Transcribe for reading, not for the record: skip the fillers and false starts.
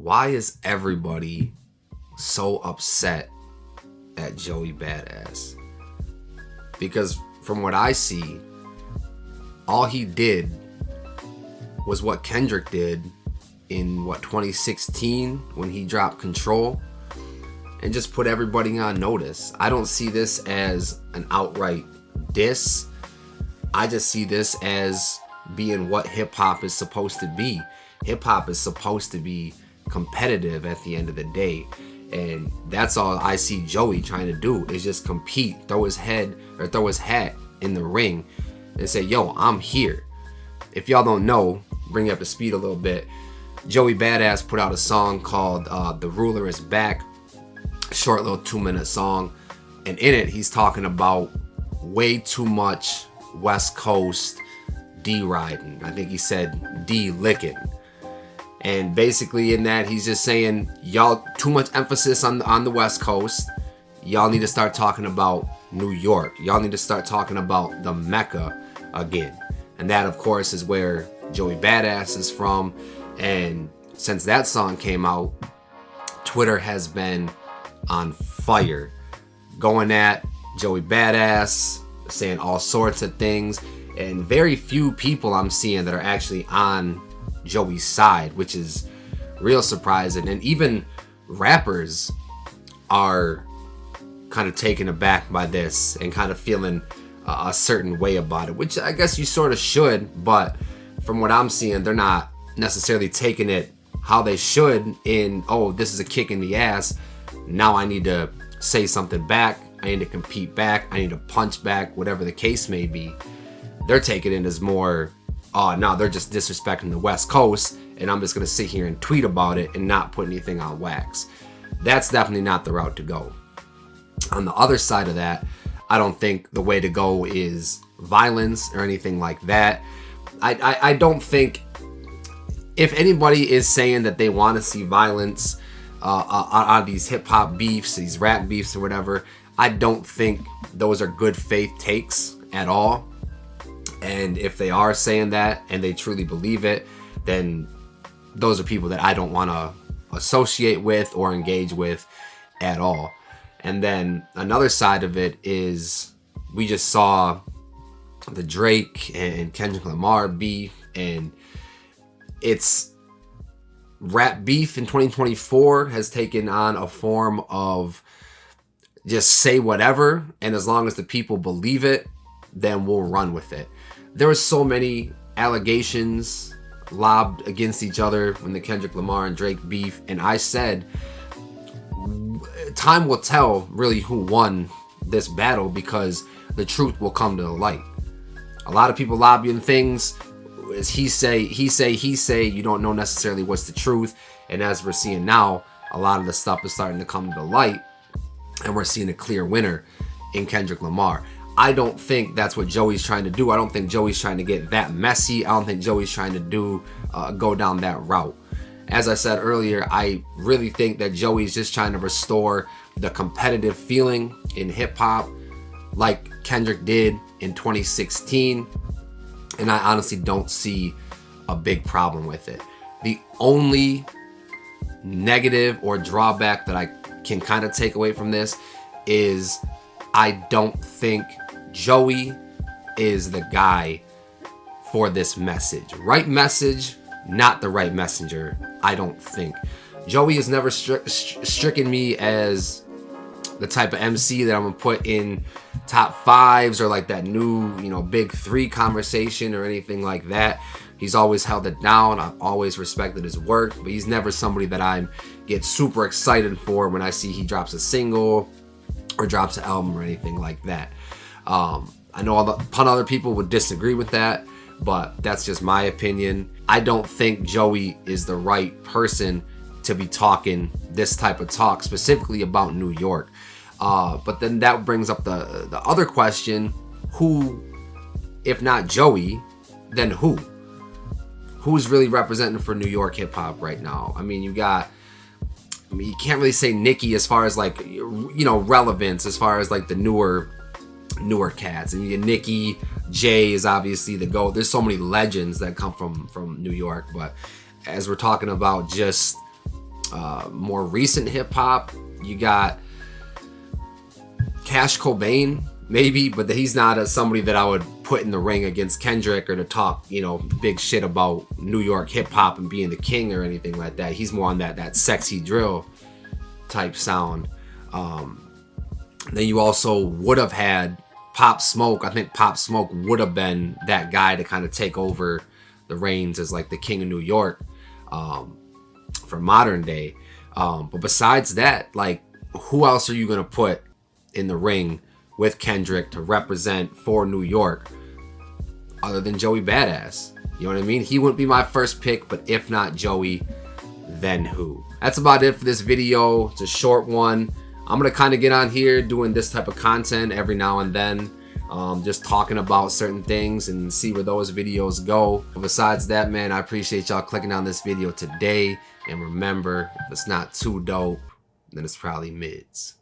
why is everybody so upset at Joey Badass? Because from what I see, all he did was what Kendrick did in 2016 when he dropped Control and just put everybody on notice. I don't see this as an outright diss. I just see this as being what hip hop is supposed to be. Hip hop is supposed to be competitive at the end of the day. And that's all I see Joey trying to do is just compete, throw his hat in the ring and say, yo, I'm here. If y'all don't know, bring you up to speed a little bit. Joey Badass put out a song called The Ruler Is Back. Short little 2-minute song. And in it, he's talking about way too much West Coast D-riding. I think he said D-licking. And basically in that, he's just saying, y'all, too much emphasis on the West Coast. Y'all need to start talking about New York. Y'all need to start talking about the Mecca again. And that, of course, is where Joey Badass is from. And since that song came out, Twitter has been on fire. Going at Joey Badass, saying all sorts of things. And very few people I'm seeing that are actually on Joey's side, which is real surprising. And even rappers are kind of taken aback by this and kind of feeling a certain way about it, which I guess you sort of should, but from what I'm seeing, they're not necessarily taking it how they should in, oh, this is a kick in the ass, now I need to say something back, I need to compete back, I need to punch back, whatever the case may be. They're taking it as more, oh, no, they're just disrespecting the West Coast, and I'm just going to sit here and tweet about it and not put anything on wax. That's definitely not the route to go. On the other side of that, I don't think the way to go is violence or anything like that. I don't think, if anybody is saying that they want to see violence on these hip-hop beefs, these rap beefs or whatever, I don't think those are good faith takes at all. And if they are saying that and they truly believe it, then those are people that I don't want to associate with or engage with at all. And then another side of it is we just saw the Drake and Kendrick Lamar beef, and it's rap beef in 2024 has taken on a form of just say whatever, and as long as the people believe it, then we'll run with it. There were so many allegations lobbed against each other when the Kendrick Lamar and Drake beef, and I said time will tell really who won this battle, because the truth will come to the light. A lot of people lobbying things is he say, you don't know necessarily what's the truth. And as we're seeing now, a lot of the stuff is starting to come to the light, and we're seeing a clear winner in Kendrick Lamar. I don't think that's what Joey's trying to do. I don't think Joey's trying to get that messy. I don't think Joey's trying to go down that route. As I said earlier, I really think that Joey's just trying to restore the competitive feeling in hip-hop like Kendrick did in 2016. And I honestly don't see a big problem with it. The only negative or drawback that I can kind of take away from this is I don't think Joey is the guy for this message. Right message, not the right messenger, I don't think. Joey has never stricken me as the type of MC that I'm gonna put in top fives or like that new, big three conversation or anything like that. He's always held it down. I've always respected his work, but he's never somebody that I get super excited for when I see he drops a single or drops an album or anything like that. I know a ton of other people would disagree with that, but that's just my opinion. I don't think Joey is the right person to be talking this type of talk, specifically about New York. But then that brings up the other question: who, if not Joey, then who? Who's really representing for New York hip hop right now? I mean, you can't really say Nicki as far as like, relevance, as far as like the newer cats. And Nicki, Jay is obviously the GOAT. There's so many legends that come from New York. But as we're talking about just more recent hip hop, you got Cash Cobain, maybe, but he's not somebody that I would put in the ring against Kendrick or to talk, you know, big shit about New York hip hop and being the king or anything like that. He's more on that sexy drill type sound. Then you also would have had Pop Smoke. I think Pop Smoke would have been that guy to kind of take over the reins as like the king of New York for modern day. But besides that, like, who else are you gonna put in the ring with Kendrick to represent for New York other than Joey Badass? You know what I mean? He wouldn't be my first pick, but if not Joey, then who? That's about it for this video. It's a short one. I'm gonna kind of get on here doing this type of content every now and then, just talking about certain things and see where those videos go. But besides that, man, I appreciate y'all clicking on this video today. And remember, if it's not too dope, then it's probably mids.